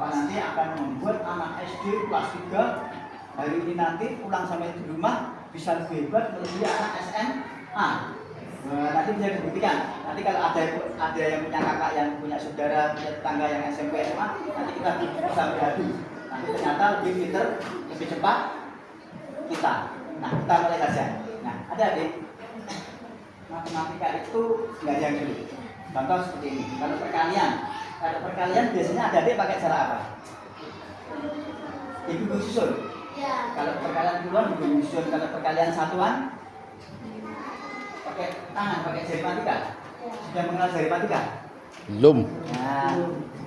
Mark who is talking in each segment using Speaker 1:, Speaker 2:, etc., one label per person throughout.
Speaker 1: Bapak nanti akan membuat anak SD kelas 3 hari ini nanti pulang sampai di rumah bisa lebih hebat melebihi anak SMA. Nanti bisa dibuktikan. Nanti kalau ada yang punya kakak, yang punya saudara, punya tetangga yang SMP SMA, nanti kita bisa beradu. Nanti ternyata lebih pinter, lebih cepat kita. Nah, kita mulai saja. Nah, adik-adik, matematika itu nggak ada yang sulit. Contoh seperti ini. Kalau perkalian biasanya adik-adik pakai cara apa? Ibu susun.
Speaker 2: Ya.
Speaker 1: Kalau perkalian puluhan ibu susun. Kalau perkalian satuan pakai tangan, pakai jari matika. Sudah mengenal jari matika?
Speaker 3: Belum.
Speaker 1: Nah,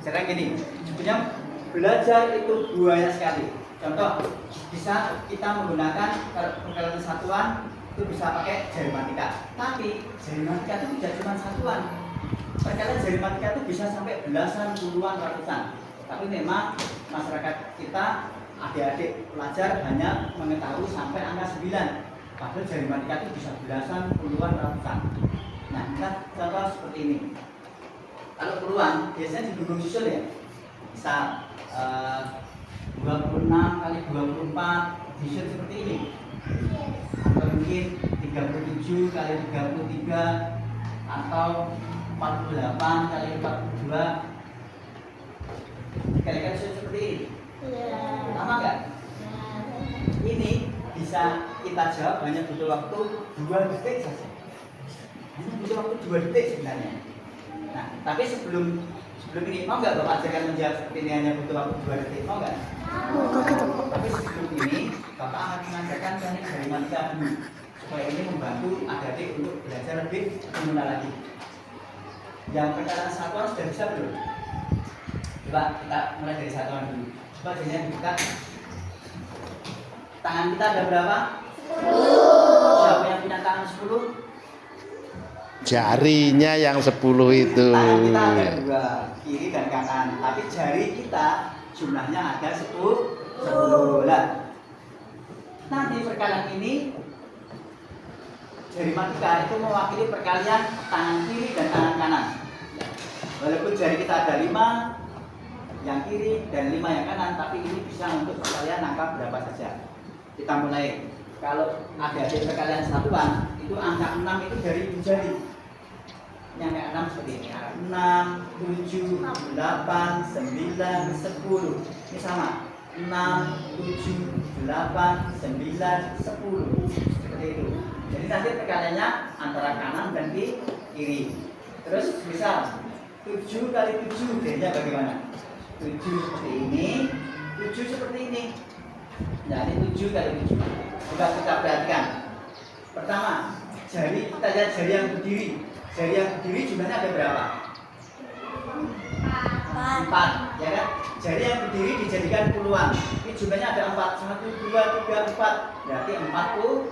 Speaker 1: sekarang gini, sebetulnya belajar itu banyak sekali. Contoh, bisa kita menggunakan kalau perkalian satuan itu bisa pakai jari matika. Tapi jari matika itu tidak cuma satuan. Perkalian jari matika itu bisa sampai belasan, puluhan, ratusan. Tapi memang masyarakat kita, adik-adik pelajar hanya mengetahui sampai angka 9. Padahal jari matika itu bisa belasan, puluhan, ratusan. Nah, kita contoh seperti ini. Kalau puluhan, biasanya digulung susul ya. Misal 26 kali 24 disusun seperti ini. Atau mungkin 37 kali 33 atau 48 kali 42. Kira-kira seperti ini. Lama nggak? Ini bisa kita jawab hanya butuh waktu 2 detik saja. Hanya butuh waktu 2 detik sebenarnya. Nah, tapi sebelum ini mau nggak Bapak ajarkan menjawab seperti ini hanya butuh waktu 2 detik? Mau nggak? Tapi sebelum ini Bapak akan mengajarkan teknik jari matika dulu supaya ini membantu adik-adik untuk belajar lebih mengenal lagi. Yang perkalian satuan sudah bisa belum? Coba kita mulai dari satuan dulu. Coba jadinya dibuka. Tangan kita ada berapa? 10. Siapa yang punya tangan 10?
Speaker 3: Jarinya yang 10 itu.
Speaker 1: Tangan kita ada 2, kiri dan kanan. Tapi jari kita jumlahnya ada 10. Lah, nanti perkalian ini jari matika itu mewakili perkalian tangan kiri dan tangan kanan. Walaupun jari kita ada 5 yang kiri dan 5 yang kanan, tapi ini bisa untuk perkalian angka berapa saja. Kita mulai. Kalau ada di perkalian satuan, itu angka 6 itu dari jari. Yang angka 6 seperti ini. 6, 7, 8, 9, 10. Ini sama. 6, 7, 8, 9, 10. Seperti itu. Jadi nanti perkaliannya antara kanan dan kiri. Terus misal 7 kali 7 jadinya bagaimana? 7 seperti ini, 7 seperti ini. Nah, ini 7 kali 7. Coba kita perhatikan. Pertama, jari kita lihat jari yang berdiri. Jari yang berdiri jumlahnya ada berapa? 4, ya kan? Jari yang berdiri dijadikan puluhan. Ini jumlahnya ada 4. 1, 2, 3, 4. Berarti 40.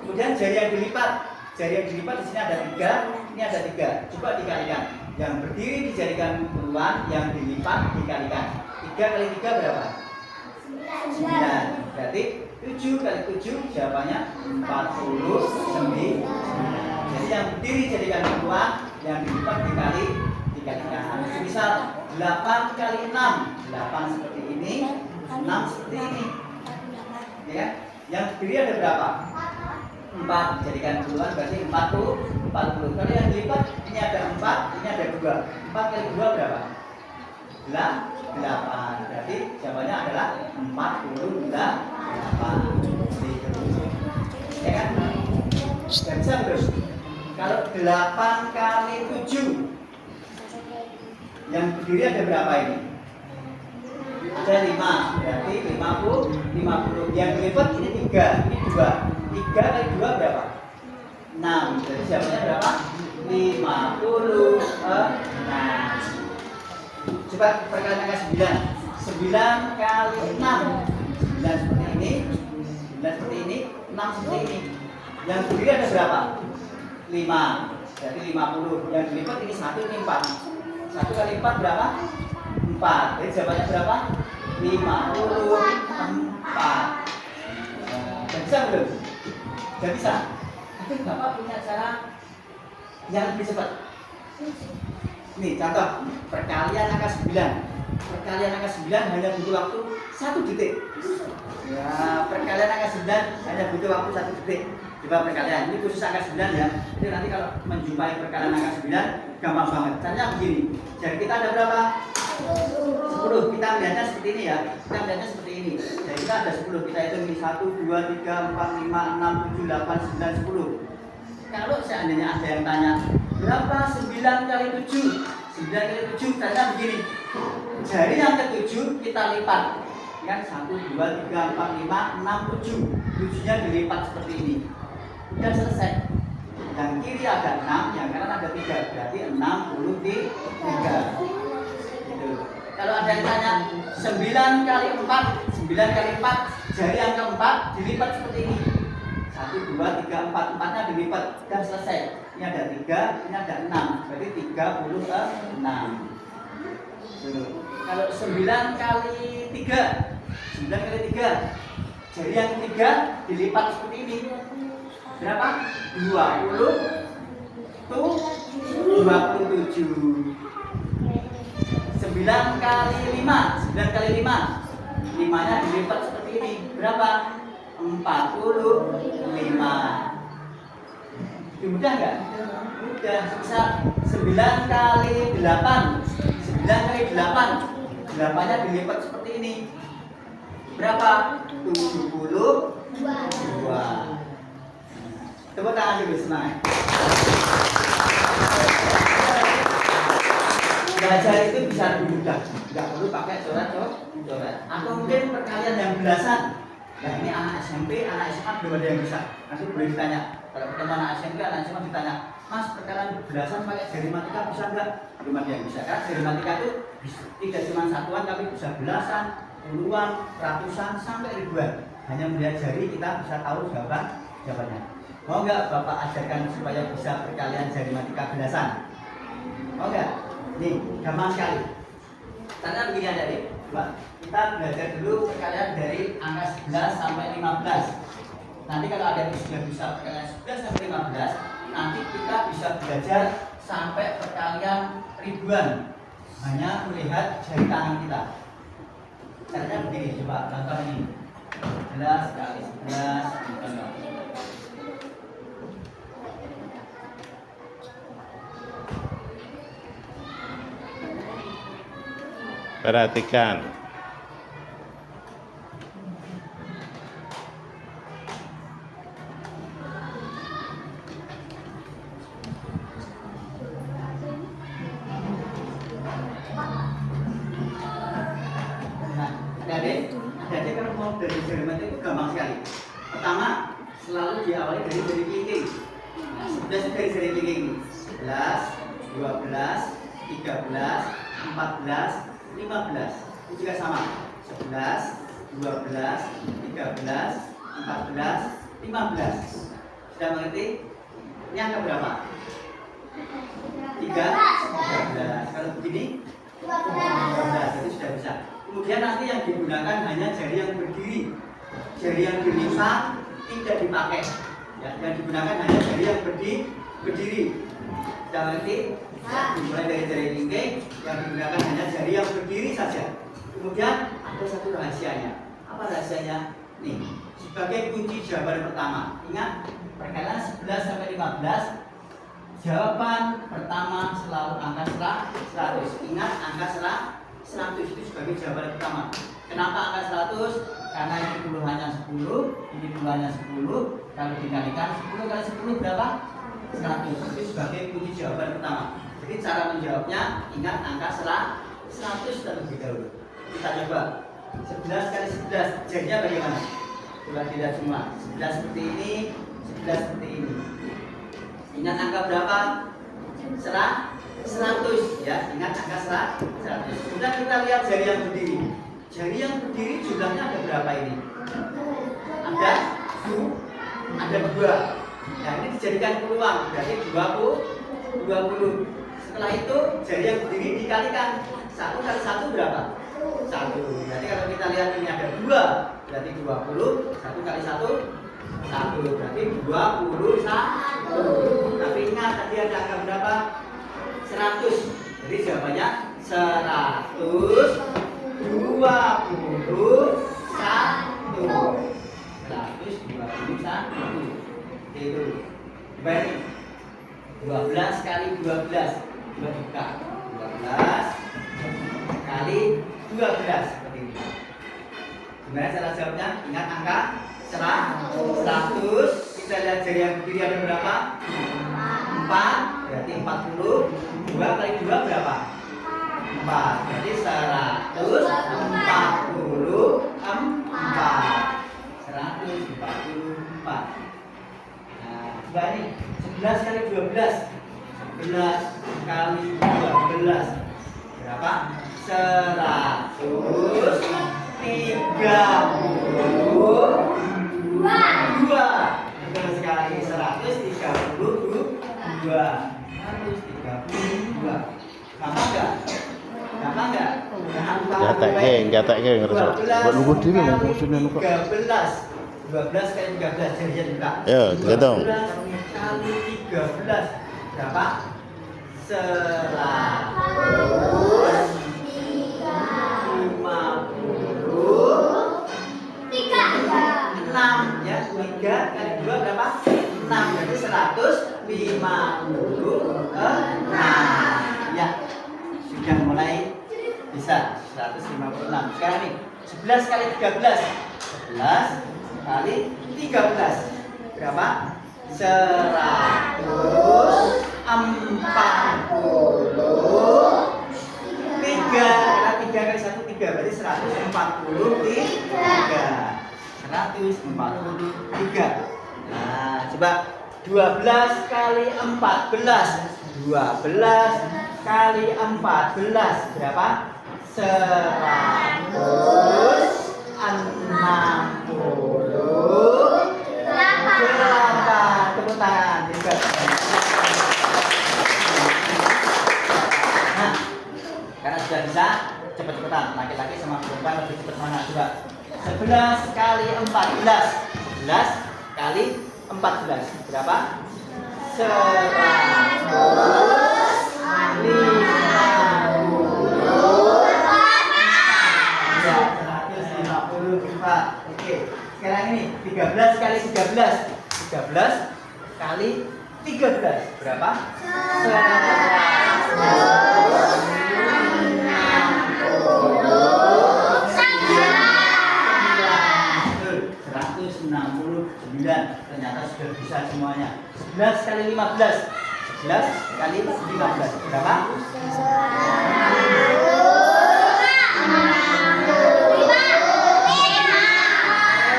Speaker 1: Kemudian jari yang dilipat. Jari yang dilipat di sini ada 3, ini ada 3. Coba dikalikan. Yang berdiri dijadikan puluhan, yang dilipat dikalikan. 3 kali 3 berapa? 9. Berarti 7 kali 7 jawabannya 49. Jadi yang berdiri jadikan puluhan, yang dilipat dikalikan. Misal 8 kali 6. 8 seperti ini, 6 seperti ini. Ya. Yang berdiri ada berapa? 4 jadikan puluhan berarti 40. Kalau yang dilipat ini ada 4, ini ada 2. 4 kali 2 berapa? 8. Berarti jawabannya adalah 48. Ya kan? Dan bisa terus. Kalau 8 kali 7 yang berdiri ada berapa ini? Ada 5, berarti 50. Yang dilipat ini 3, ini 2. 3 kali 2 berapa? 6. Jadi jawabannya berapa? 56. Coba perkalian angka 9. 9 kali 6. 9 seperti ini. 9 seperti ini. 6 seperti ini. Yang berdiri ada berapa? 5. Berarti 50. Yang dilipat ini 1, ini 4. 1 kali 4 berapa? 4. Jadi jawabannya berapa? 54. Sudah bisa belum? Sudah bisa. Tapi Bapak punya cara yang lebih cepat. Nih contoh perkalian angka 9. perkalian angka 9 hanya butuh waktu 1 detik. Ya, perkalian angka 9 hanya butuh waktu 1 detik. Coba perkalian, ini khusus angka 9 ya. Jadi nanti kalau menjumpai perkalian angka 9 gampang banget. Caranya begini. Jadi kita ada berapa? 10. Kita melihatnya seperti ini ya. Kita melihatnya seperti ini. Jadi kita ada 10. Kita hitung ini 1 2 3 4 5 6 7 8 9 10. Kalau seandainya ada yang tanya, berapa 9 kali 7? 9 kali 7 caranya begini. Jari yang ke-7 kita lipat. Kan 1 2 3 4 5 6 7. 7-nya dilipat seperti ini. Sudah selesai. Yang kiri ada 6, yang kanan ada 3. Berarti 63. Gitu. Kalau ada yang tanya 9 kali 4, 9 kali 4, jari yang keempat dilipat seperti ini. 1 2 3 4, 4-nya dilipat. Sudah selesai. Ini ada 3, ini ada 6. Berarti 36. Tuh. Kalau 9 kali 3, 9 kali 3, jari yang ketiga dilipat seperti ini. Berapa? 20 tuh 27. 9 kali 5, 9 kali 5, 5-nya dilipat seperti ini. Berapa? 45. Mudah nggak? Mudah. Bisa 9 kali 8, 9 kali 8, 8-nya dilipat seperti ini. Berapa? 72. Tepuk tangan dulu, semangat. Belajar itu bisa lebih mudah, nggak perlu pakai coret. Atau mungkin perkalian yang belasan. Nah ini anak SMP, anak SMA belum ada yang bisa. Nanti boleh ditanya. Kalau ketemu anak SMP, anak SMA ditanya, Mas perkalian belasan pakai jari matika bisa nggak? Belum ada yang bisa kan? Jari matika itu tidak cuma satuan, tapi bisa belasan, puluhan, ratusan, sampai ribuan. Hanya melihat jari kita bisa tahu jawabannya. Mau nggak Bapak ajarkan supaya bisa perkalian jari matika belasan? Mau nggak? Nih, gampang sekali. Caranya begini aja nih. Coba kita belajar dulu perkalian dari angka 11 sampai 15. Nanti kalau ada yang sudah bisa perkalian 11 sampai 15, nanti kita bisa belajar sampai perkalian ribuan. Hanya melihat jari tangan kita. Caranya begini, coba contoh ini. 11 kali 11 contoh.
Speaker 3: Perhatikan.
Speaker 1: Jadi kalau mau dari jari mata itu gampang sekali. Pertama, selalu diawali dari jari kelingking. Nah, 11 dari jari kelingking ini. 11, 12, 13, 14, 15. Ini juga sama. 11, 12, 13, 14, 15. Sudah mengerti? Ini angka berapa? 13. Kalau begini 12. Jadi sudah bisa. Kemudian nanti yang digunakan hanya jari yang berdiri. Jari yang dilipat tidak dipakai. Ya, yang digunakan hanya jari yang berdiri. Sudah mengerti? Ya, dimulai dari jari kelingking, yang digunakan hanya jari yang berdiri saja. Kemudian ada satu rahasianya. Apa rahasianya? Nih, sebagai kunci jawaban pertama. Ingat, perkalian 11 sampai 15. Jawaban pertama selalu angka 100. Ingat, angka 100 itu sebagai jawaban pertama. Kenapa angka 100? Karena ini puluhannya 10, ini puluhannya 10. Kalau dikalikan 10 kali 10 berapa? 100. Itu sebagai kunci jawaban pertama. Jadi cara menjawabnya, ingat angka 100 terlebih dahulu. Kita coba 11 kali 11, jadinya bagaimana? Coba dilihat semua. 11 seperti ini, 11 seperti ini. Ingat angka berapa? 100 ya, ingat angka 100. Sudah kita lihat jari yang berdiri. Jari yang berdiri jumlahnya ada berapa ini? Ada 2. Nah ini dijadikan peluang, berarti 20. Setelah itu jari yang berdiri dikalikan. 1 kali 1 berapa? 1. Berarti kalau kita lihat ini ada 2, berarti 20. 1 kali 1 1, berarti 21. Tapi ingat tadi ada angka berapa? 100. Jadi jawabannya 100. Itu dibagi 12 kali 12 dibuka 12 kali 12 seperti ini. Gimana cara jawabnya? Ingat angka 100. Kita lihat jari yang kiri ada berapa? 4, berarti 40. 2 kali 2 berapa? 4, berarti 144. Coba nih, 11 kali 12 11 kali 12 berapa? 132. Betul sekali, 132. 132. Gampang enggak? Gampang enggak?
Speaker 3: Gatak ke ngerasa. Buat lugu diri mau musuhnya lugu.
Speaker 1: 12 kali 13 jadi buka.
Speaker 3: Ya, dihitung.
Speaker 1: 12 kali 13 berapa? 156 ya. 3 kali 2 berapa? 6, berarti 156 ya. Sudah mulai bisa 156. Sekarang nih 11 kali 13 11 kali 13 berapa? 143. Karena 3 kali 1 3 berarti 143. Nah, coba 12 kali 14 12 kali 14 berapa? 168. Tepuk tangan. Nah, karena sudah bisa, cepet-cepetan. Laki-laki sama perempuan lebih cepat mana? Coba 11 kali 14 11 kali 14 berapa? 154. Oke, sekarang ini 13 kali 13 13 kali 13 berapa? 169. Ternyata sudah bisa semuanya. 11 kali 15 11 kali 15 berapa?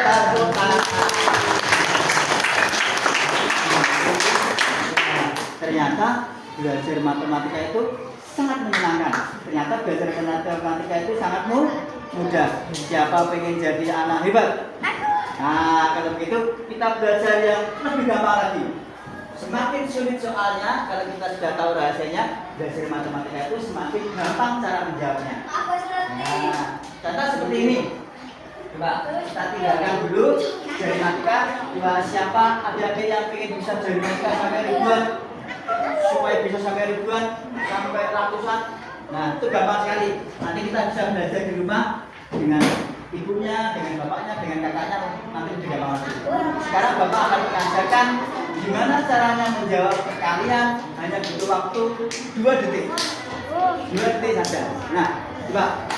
Speaker 1: 165. Ternyata belajar matematika itu sangat menyenangkan. Ternyata belajar matematika itu sangat mudah. Siapa pengen jadi anak hebat? Nah, kalau begitu kita belajar yang lebih gampang lagi. Semakin sulit soalnya, kalau kita sudah tahu rahasianya, belajar matematika itu semakin gampang cara menjawabnya. Nah, contoh seperti ini. Coba kita tinggalkan dulu jari matematika. Buat siapa adik-adik yang ingin bisa jari matematika sampai ribuan, supaya bisa sampai ribuan, sampai ratusan. Nah, itu gampang sekali. Nanti kita bisa belajar di rumah dengan ibunya, dengan bapaknya, dengan kakaknya, nanti juga banget. Sekarang bapak akan mengajarkan gimana caranya menjawab perkalian hanya butuh waktu 2 detik. 2 detik saja. Nah, coba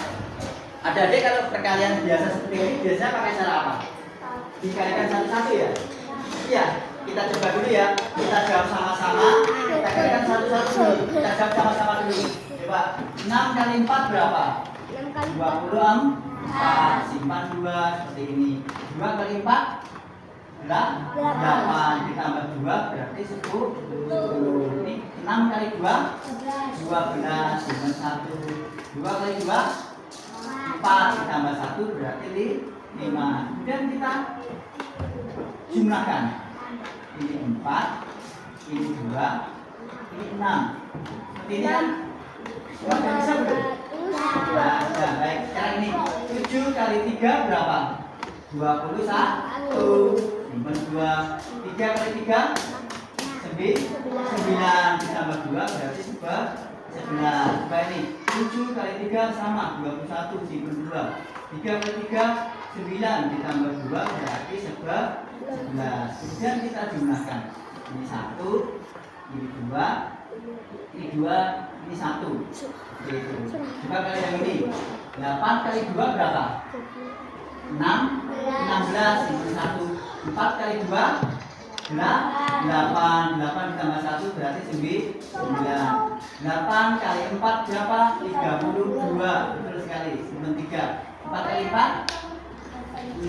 Speaker 1: adik-adik kalau perkalian biasa seperti ini biasanya pakai cara apa? Dikalikan satu-satu ya? Iya, kita coba dulu ya. Kita jawab sama-sama. Kita kalikan satu-satu dulu. Kita jawab sama-sama dulu. Coba 6 kali 4 berapa? 24. Simpan 2 seperti ini. 2 kali 4 8 ditambah 2 berarti 10. Ini 6 kali 2 12 simpan 1. 2 kali 2 4 ditambah 1 berarti 5. Kemudian kita jumlahkan. Ini 4, ini 2, ini 6. Seperti ini kan? Sudah bisa belum? Nah, baik. Sekarang ini 7 kali 3 berapa? 21. Simpan 2. 3 kali 3 9 ditambah 2 berarti 11. 11. Coba ini 7 kali 3 sama 21 simpel 2. 3 kali 3 9 ditambah 2 berarti 11. Kemudian kita jumlahkan. Ini 1, ini 2, ini 2, ini 1. Gitu. Coba kali yang ini. 8 kali 2 berapa? 6, 16 simpel 1. 4 kali 2 8 ditambah 1 berarti 9. 8 kali 4 berapa? 32. Betul sekali. 93. 4 kali 4 16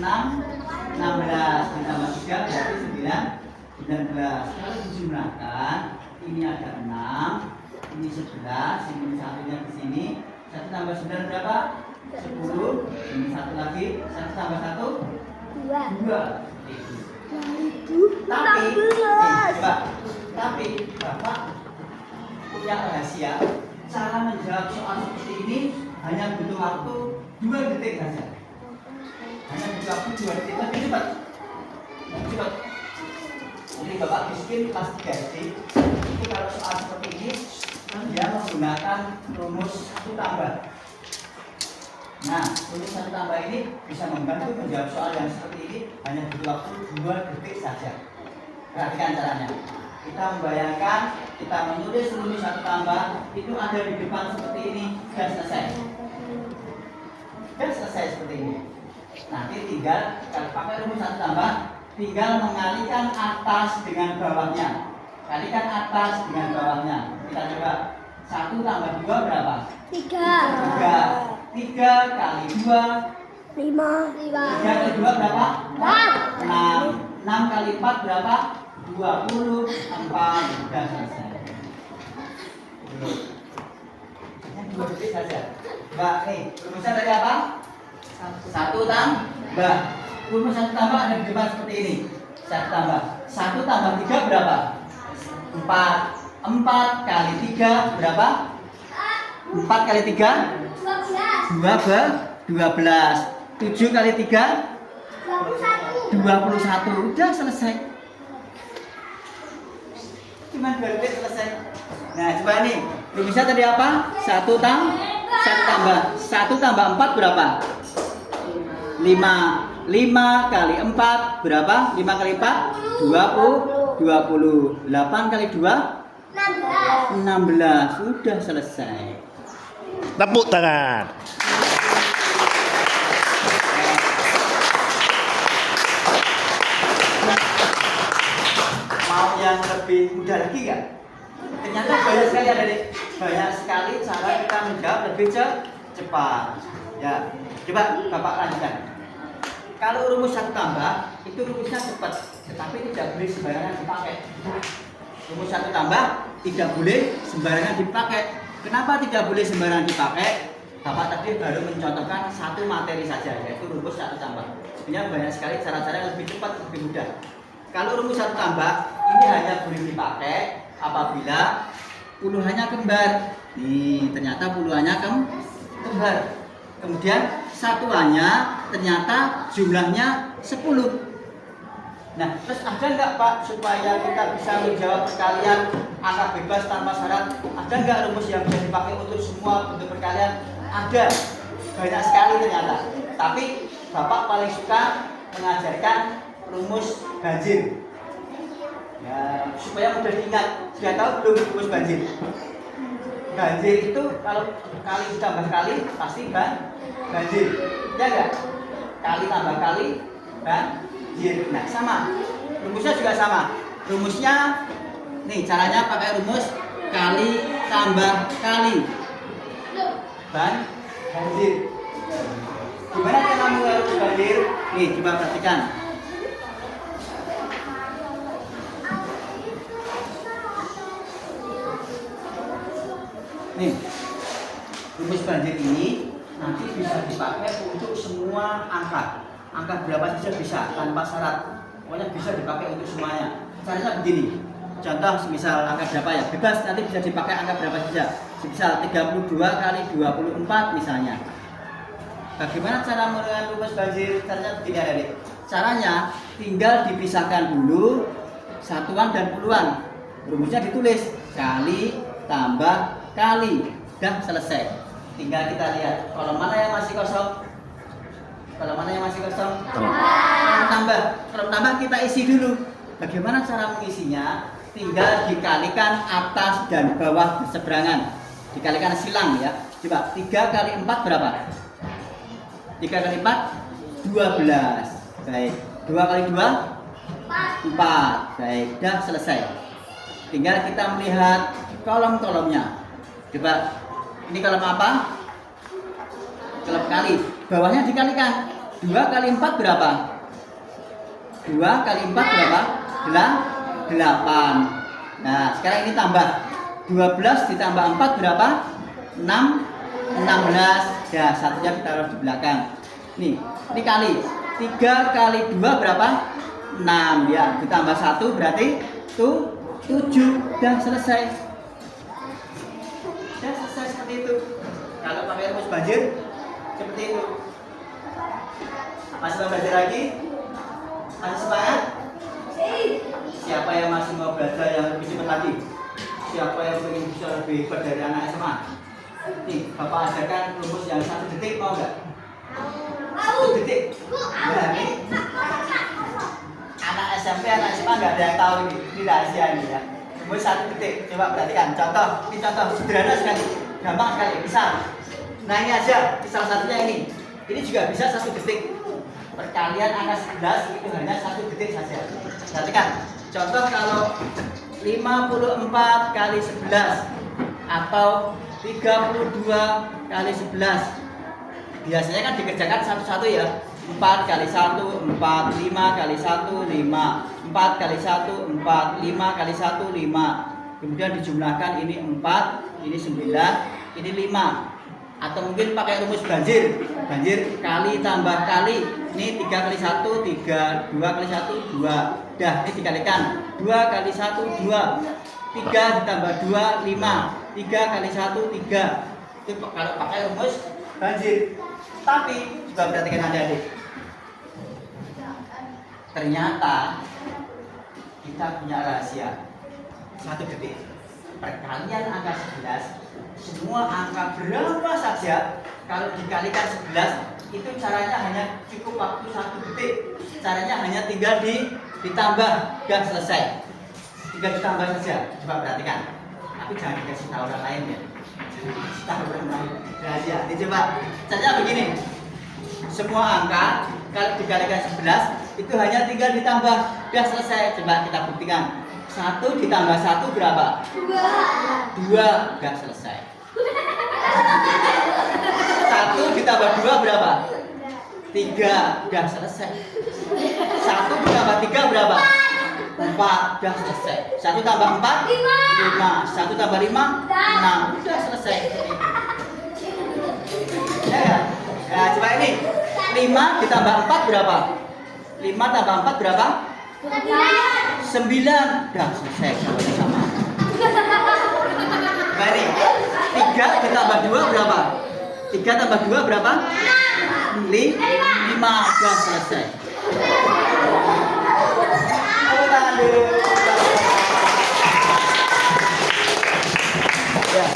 Speaker 1: ditambah 3 berarti 19. Kalau dijumlahkan ini ada 6, ini 11, ini satunya ke sini. 1 tambah 9 berapa? 10. Ini satu lagi. 1 tambah 1 2. Tapi Bapak punya rahasia. Cara menjawab soal seperti ini hanya butuh waktu 2 detik saja. Hanya butuh waktu 2 detik. Tapi cepat. Jadi Bapak bikin kelas 3 SD. Itu kalau soal seperti ini dia menggunakan rumus 1 tambah. Nah, rumus 1 tambah ini bisa membantu menjawab soal yang seperti ini hanya butuh waktu 2 detik saja. Perhatikan caranya. Kita membayangkan, kita menulis rumus 1 tambah itu ada di depan seperti ini dan selesai. Dan selesai seperti ini. Nanti tinggal kalau pakai rumus 1 tambah, tinggal mengalikan atas dengan bawahnya. Kalikan atas dengan bawahnya. Kita coba 1 tambah 2 berapa? 3. 3 kali 2 5. 3 kali 2 berapa? 6. 6 kali 4 berapa? 24. Sudah selesai. Hanya 2 detik saja. Mbak, nih rumusnya tadi apa? 1 tambah. Rumus 1 tambah ada di depan seperti ini. 1 tambah 1 tambah 3 berapa? 4. 4 kali 3 berapa? 4 kali 3 12. 7 kali 3 21. Udah selesai. Cuma 2 detik selesai. Nah, coba nih. Rumusnya tadi apa? 1 tambah 1 tambah 4 berapa? 5. 5 kali 4 berapa? 5 kali 4 20. 8 kali 2 16. Sudah selesai.
Speaker 3: Tepuk tangan.
Speaker 1: Mau yang lebih mudah lagi nggak? Ternyata banyak sekali ada nih. Banyak sekali cara kita menjawab lebih cepat. Ya, coba Bapak lanjutkan. Kalau rumus 1 tambah itu rumusnya cepat, tetapi tidak boleh sembarangan dipakai. Rumus 1 tambah tidak boleh sembarangan dipakai. Kenapa tidak boleh sembarangan dipakai? Bapak tadi baru mencontohkan satu materi saja, yaitu rumus 1 tambah. Sebenarnya banyak sekali cara-cara yang lebih cepat, lebih mudah. Kalau rumus 1 tambah ini hanya boleh dipakai apabila puluhannya kembar. Nih, ternyata puluhannya kembar. Kemudian satuannya ternyata jumlahnya 10. Nah, terus ada nggak Pak supaya kita bisa menjawab perkalian angka bebas tanpa syarat? Ada nggak rumus yang bisa dipakai untuk semua bentuk perkalian? Ada, banyak sekali ternyata. Tapi Bapak paling suka mengajarkan rumus banjir. Ya, supaya mudah diingat. Sudah tahu belum rumus banjir? Banjir itu kalau kali ditambah kali pasti banjir. Ya enggak? Kali tambah kali banjir. Nah, sama. Rumusnya juga sama. Rumusnya nih caranya pakai rumus kali tambah kali banjir. Gimana cara mulai rumus banjir? Nih, coba perhatikan. Nih, rumus banjir ini nanti bisa dipakai untuk semua angka. Angka berapa saja bisa, tanpa syarat. Pokoknya bisa dipakai untuk semuanya. Caranya begini. Contoh, misal angka berapa ya? Bebas, nanti bisa dipakai angka berapa saja. Misal 32 kali 24 misalnya. Bagaimana cara menentukan rumus banjir? Caranya begini adik. Caranya tinggal dipisahkan dulu satuan dan puluhan. Rumusnya ditulis kali tambah kali. Dah selesai. Tinggal kita lihat kolom mana yang masih kosong. Kolom mana yang masih kosong? Kolom tambah. Kolom tambah kita isi dulu. Bagaimana cara mengisinya? Tinggal dikalikan atas dan bawah berseberangan. Dikalikan silang ya. Coba 3 kali 4 berapa? 3 kali 4 12. Baik. 2 kali 2 4. Baik, dah selesai. Tinggal kita melihat kolom-kolomnya. Coba ini kolom apa? Kolom kali. Bawahnya dikalikan. 2 kali 4 berapa? 2 kali 4 berapa? 8. Nah, sekarang ini tambah. 12 ditambah 4 berapa? 6. 16. Ya, satunya kita taruh di belakang. Nih, ini kali. 3 kali 2 berapa? 6. Ya, ditambah 1 berarti 7. Dan selesai. Dan selesai seperti itu. Kalau pakai rumus banjir seperti itu. Masih mau belajar lagi? Masih semangat? Siapa yang masih mau belajar yang lebih cepat lagi? Siapa yang ingin bisa lebih hebat dari anak SMA? Nih, Bapak ajarkan rumus yang 1 detik, mau nggak? 1 detik. Nah, ini anak SMP, anak SMA nggak ada yang tahu ini rahasia ini ya. Rumus 1 detik. Coba perhatikan. Contoh, ini contoh sederhana sekali, gampang sekali. Misal, nah ini aja, misal satunya ini. Ini juga bisa 1 detik. Perkalian angka 11 itu hanya 1 detik saja. Perhatikan. Contoh kalau 54 kali 11 atau 32 kali 11. Biasanya kan dikerjakan satu-satu ya. 4 kali 1, 4, 5 kali 1, 5. 4 kali 1, 4, 5 kali 1, 5. Kemudian dijumlahkan ini 4, ini 9, ini 5. Atau mungkin pakai rumus banjir. Banjir kali tambah kali. Ini 3 kali 1, 3. 2 kali 1, 2. Dah, ini dikalikan. 2 kali 1, 2. 3 ditambah 2, 5. 3 kali 1, 3. Itu kalau pakai rumus banjir. Tapi, coba perhatikan adik-adik. Ternyata kita punya rahasia. 1 detik. Perkalian angka 11, semua angka berapa saja kalau dikalikan 11 itu caranya hanya cukup waktu 1 detik. Caranya hanya tinggal ditambah dan selesai. Tinggal ditambah saja. Coba perhatikan. Tapi jangan dikasih tahu orang lain ya. Jangan dikasih tahu orang lain. Rahasia. Ini coba. Caranya begini. Semua angka kalau dikalikan 11 itu hanya tinggal ditambah dan selesai. Coba kita buktikan. 1 ditambah 1 berapa? 2. Udah selesai. 1 ditambah 2 berapa? 3. Udah selesai. 1 ditambah 3 berapa? 4. Udah selesai. 1 tambah 4? 5. 1 tambah 5? 6. Udah selesai. Ya. Nah, coba ini. 5 ditambah 4 berapa? 5 tambah 4 berapa? 9. Udah selesai jawabannya sama. Baik. 3 ditambah 2 berapa? 3 tambah 2 berapa? 5. Udah selesai. Tepuk tangan dulu. Ya.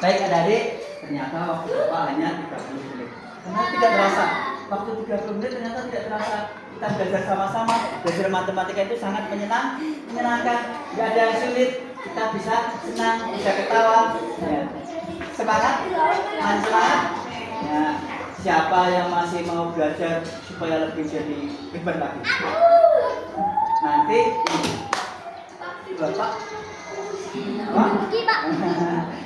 Speaker 1: Baik adik-adik, ternyata waktu Bapak hanya 30 menit. Karena tidak terasa. Waktu 30 menit ternyata tidak terasa. Kita belajar sama-sama. Belajar matematika itu sangat menyenangkan. Tidak ada yang sulit. Kita bisa senang, bisa ketawa. Ya. Semangat? Masih semangat? Ya. Siapa yang masih mau belajar supaya lebih jadi hebat lagi? Nanti Bapak.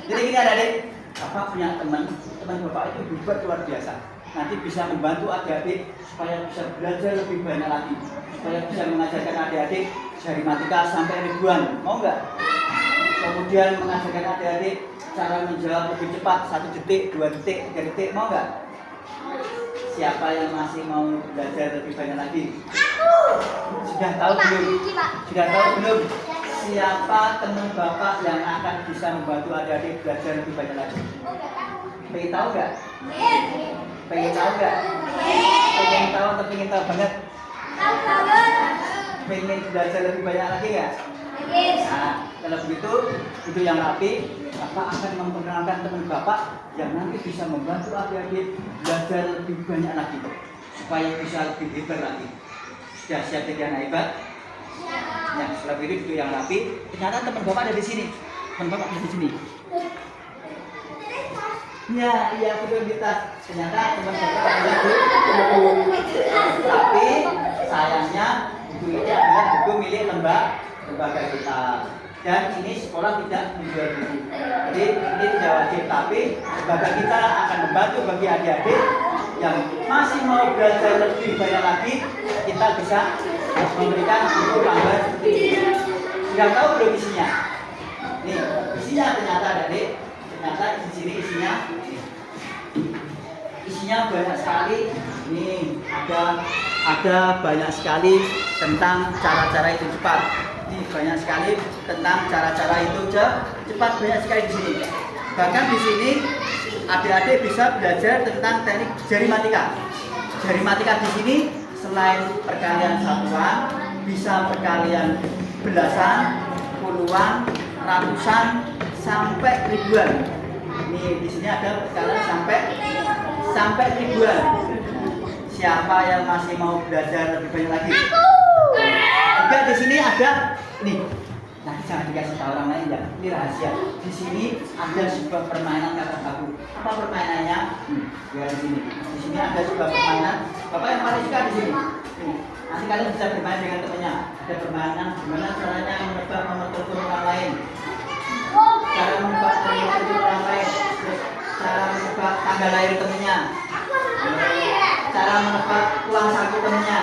Speaker 1: Jadi gini adik-adik. Bapak punya teman Bapak itu hebat luar biasa. Nanti bisa membantu adik-adik supaya bisa belajar lebih banyak lagi, supaya bisa mengajarkan adik-adik dari matematika sampai ribuan, mau nggak? Kemudian mengajarkan adik-adik cara menjawab lebih cepat, 1 detik, 2 detik, 3 detik, mau nggak? Siapa yang masih mau belajar lebih banyak lagi? Sudah tahu belum? Sudah tahu belum? Siapa teman Bapak yang akan bisa membantu adik-adik belajar lebih banyak lagi? Pengen tahu nggak? Pengen tahu nggak? Pengen tahu atau pengen tahu banget? Pengen belajar lebih banyak lagi nggak? Nah, kalau begitu, itu yang rapi. Bapak akan memperkenalkan teman Bapak yang nanti bisa membantu adik-adik belajar lebih banyak lagi supaya bisa lebih hebat lagi. Sudah siap jadi anak hebat? Ya, setelah itu yang rapi. Ternyata teman Bapak ada di sini. Teman Bapak ada di sini. Ya, iya betul di tas. Ternyata teman Bapak ada di buku. Tapi sayangnya buku ini adalah buku milik lembaga kita. Dan ini sekolah tidak menjual buku. Jadi ini tidak wajib, tapi lembaga kita akan membantu bagi adik-adik yang masih mau belajar lebih banyak lagi. Kita bisa memberikan buku gambar seperti ini. Sudah tahu belum isinya? Nih, isinya ternyata adik-adik. Ternyata di sini isinya banyak sekali. Nih ada banyak sekali tentang cara-cara itu cepat. Ini banyak sekali tentang cara-cara itu cepat, banyak sekali di sini. Bahkan di sini adik-adik bisa belajar tentang teknik jarimatika. Jarimatika di sini selain perkalian satuan, bisa perkalian belasan, puluhan, ratusan, sampai ribuan. Ini di sini ada perkalian sampai ribuan. Siapa yang masih mau belajar lebih banyak lagi? Juga di sini ada nih. Nanti jangan dikasih tahu orang lain ya. Ini rahasia. Di sini ada sebuah permainan kata baku. Apa permainannya? Ya di sini. Di sini ada sebuah permainan. Bapak yang paling suka di sini. Nanti kalian bisa bermain dengan temannya. Ada permainan gimana caranya menebak nomor telepon orang lain. Cara menebak nomor telepon orang lain. Terus cara menebak tanggal lahir temannya. Cara menebak uang saku temannya.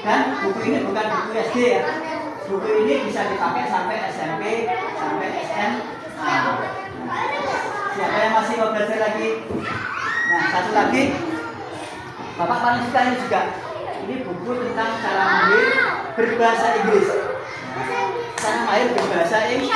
Speaker 1: Dan buku ini bukan buku SD ya. Buku ini bisa dipakai sampai SMP, sampai SMA. Siapa yang masih mau belajar lagi? Nah, satu lagi, Bapak paling suka ini juga. Ini buku tentang cara mahir berbahasa Inggris. Cara mahir berbahasa Inggris.